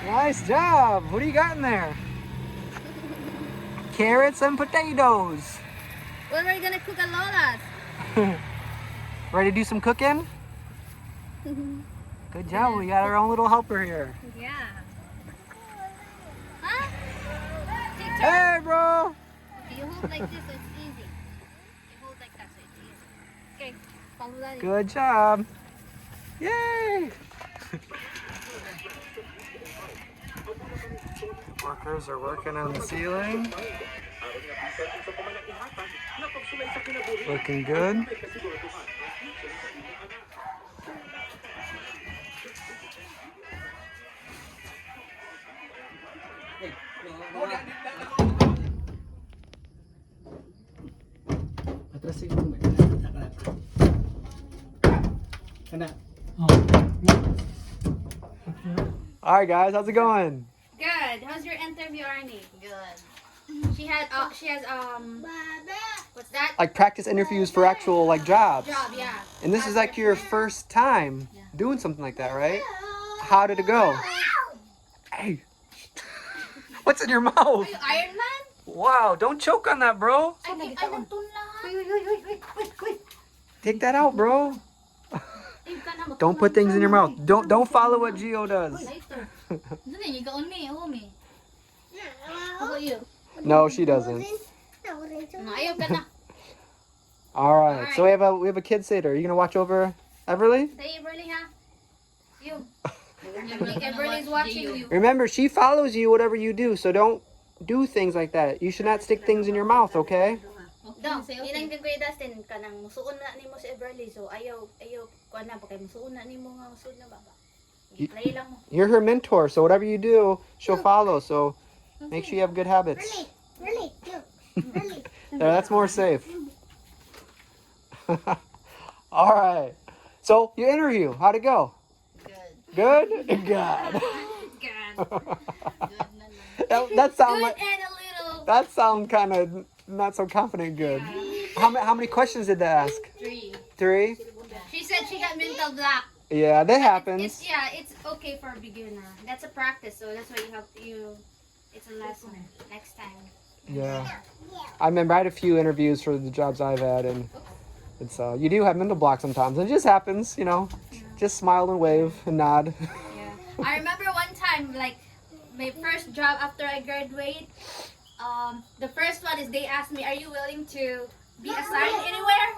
Nice job. What do you got in there? Carrots and potatoes. What are we gonna cook at Lola's? Ready to do some cooking? Good job. We got our own little helper here. Yeah. Huh? Take turn. Hey, bro. You hold like this so it's easy. You hold like that so it's easy. Okay, follow that. Good job. Yay. Workers are working on the ceiling. Looking good. All right, guys, how's it going? Good. How's your interview, Arnie? Good. She has what's that? Like practice interviews for actual like jobs. Job, yeah. And this is like your first time doing something like that, right? How did it go? Hey, what's in your mouth? Are you Iron Man? Wow, don't choke on that, bro. I think I nagtun lahat. Take that out, bro. Don't put things in your mouth. Don't follow what Gio does. You go on me, homie. How about you? No, she doesn't. Ayaw ka na. All right. So we have a kid sitter. Are you gonna watch over Everly? Say Everly, ha? You. Everly's watching you. Remember, she follows you whatever you do. So don't do things like that. You should not stick things in your mouth, okay? Dong, ilang din Kuya Dustin kanang musuon na nimo si Everly. So ayaw kuan na pa kay musuon na nimo nga musuon na baba. Play lang mo. You're her mentor, so whatever you do, she'll follow. So make sure you have good habits. Really? There, that's more safe. All right. So your interview, how'd it go? Good. Good? God. Good. That sound Good like and a little. that sound kind of not so confident. Good. How many questions did they ask? 3. 3? She said she got mental block. Yeah, that happens. It's okay for a beginner. That's a practice, so that's why it's a lesson next time. Yeah. I remember I had a few interviews for the jobs I've had, and it's you do have mental blocks sometimes. It just happens, you know. Just smile and wave and nod. Yeah. I remember one time, like my first job after I graduate. The first one is they asked me, "Are you willing to be assigned anywhere?"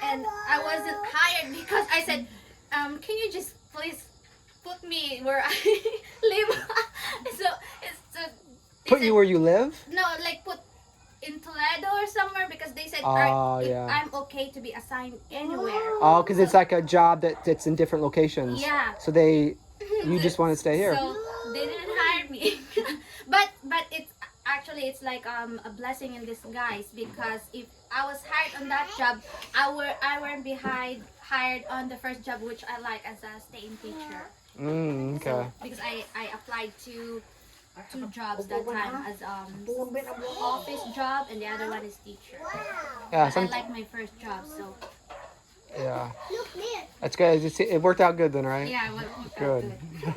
And I wasn't hired because I said, "Can you just please put me where I live?" So Put you where you live? No, like put in Toledo or somewhere because they said yeah. I'm okay to be assigned anywhere. Oh, because it's like a job that's in different locations. Yeah. So you just want to stay here. So they didn't hire me, but it's like a blessing in disguise because if I was hired on that job, I wouldn't be hired on the first job which I like as a staying teacher. Okay. So, because I applied to 2 jobs that time as office job and the other one is teacher. Yeah. I like my first job, so Yeah. That's good. It worked out good then, right? yeah, it worked out Good.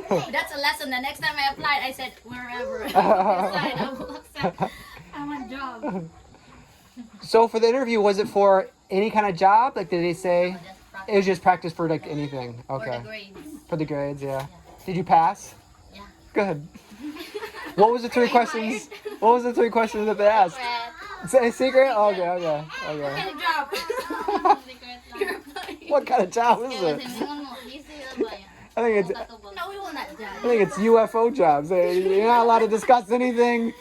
good. That's a lesson. The next time I applied, I said wherever I will accept. I want a job. So for the interview, was it for any kind of job? Like, did they say it was just practice for like anything? Okay. For the grades. For the grades, yeah. Did you pass? Yeah. Good. What was the 3 questions? What was the 3 questions that they asked? It's a secret? Okay. What kind of job? You're applying. What kind of job is it? I think it's No, we will not judge. I think it's UFO jobs. You're not allowed to discuss anything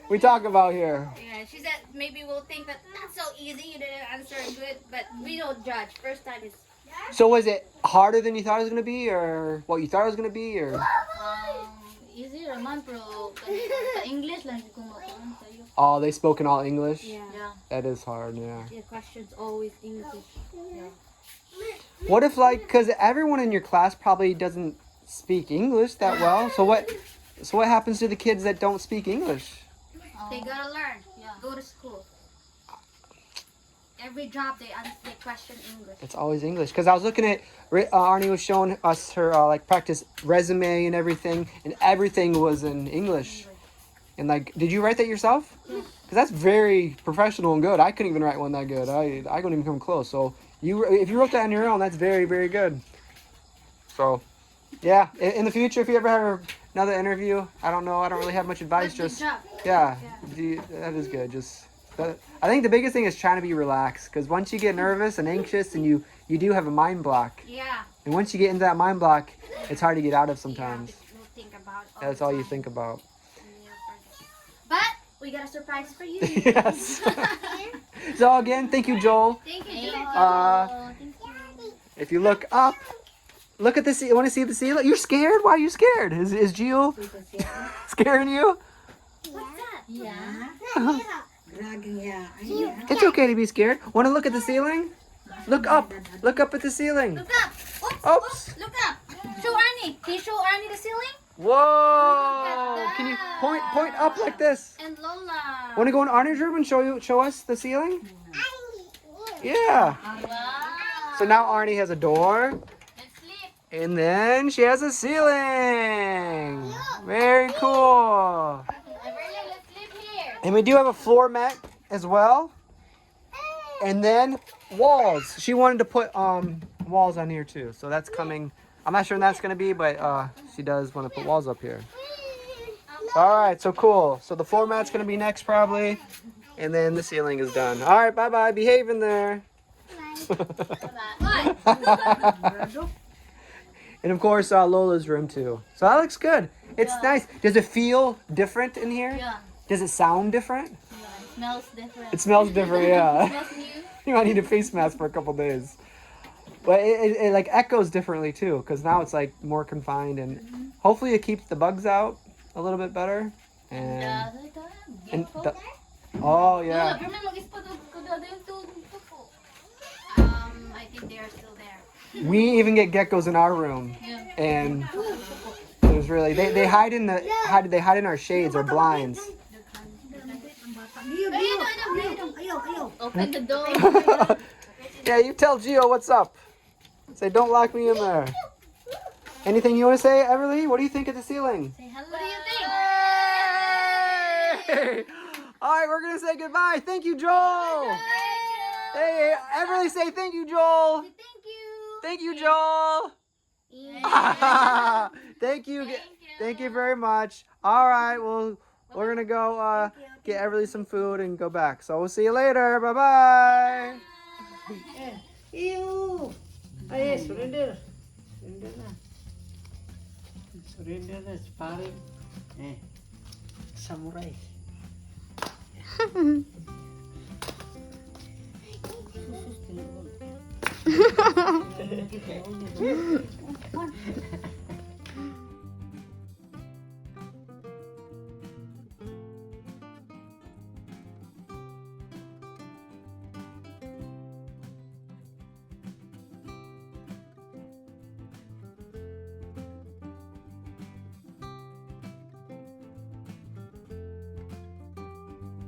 we talk about here. Yeah, she said maybe we'll think that that's so easy. You didn't answer good, but we don't judge. First time is. So was it harder than you thought it was gonna be, or what you thought it was gonna be, or? Easy naman pero English lang ko matuon sa'yo. Oh, they spoke in all English? Yeah. That is hard, yeah. The questions always English. Yeah. What if, like, because everyone in your class probably doesn't speak English that well, so what happens to the kids that don't speak English? They gotta learn. Yeah. Go to school. every job they question English. It's always English. Because I was looking at, Arnie was showing us her like practice resume and everything was in English. And like, did you write that yourself? Because that's very professional and good. I couldn't even write one that good. I couldn't even come close. So if you wrote that on your own, that's very, very good. So, yeah. In the future, if you ever have another interview, I don't know. I don't really have much advice. But good job. Yeah, that is good. I think the biggest thing is trying to be relaxed. Because once you get nervous and anxious, and you do have a mind block. Yeah. And once you get into that mind block, it's hard to get out of sometimes. Yeah, you think about That's all you think about. But we got a surprise for you. Yes. So again, thank you, Joel. Thank you. Thank you. If you look up, look at the sea. Want to see the ceiling? You're scared? Why are you scared? Is Gio scaring you? What's that? Yeah. It's okay to be scared. Want to look at the ceiling? Look up. Look up at the ceiling. Look up. Oops. Oops. Look up. Show Arnie. Can you show Arnie the ceiling? Whoa! Can you point up like this? And Lola. Want to go in Arnie's room and show us the ceiling? Yeah. Wow. So now Arnie has a door, Let's sleep. and then she has a ceiling. Very cool. Everly, let's sleep here. And we do have a floor mat as well. And then walls. She wanted to put walls on here too. So that's coming. I'm not sure when that's going to be, but she does want to put walls up here. All right, so cool. So the floor mat's going to be next probably. And then the ceiling is done. All right, bye-bye. Behave in there. What? And of course, Lola's room too. So that looks good. It's nice. Does it feel different in here? Yeah. Does it sound different? Yeah. It smells different. It smells different, yeah. It smells new. You might need a face mask for a couple days. But it like echoes differently too, because now it's like more confined, and hopefully it keeps the bugs out a little bit better. And oh yeah. I think they are still there. We even get geckos in our room, and it was really they hide in our shades or blinds. Open the door. Yeah, you tell Gio what's up. Say don't lock me in there. Anything you want to say, Everly? What do you think of the ceiling? Say hello. What do you think? Hey! All right, we're gonna say goodbye. Thank you, Joel. Hey, Everly, say thank you, Joel. Thank you. Thank you, Joel. Yeah. Thank you. Thank you very much. All right, well, we're gonna go get Everly some food and go back. So we'll see you later. Bye bye. Ew. Ayo, surrender. Surrender na. Surrender na, sparring. Samurai. Susus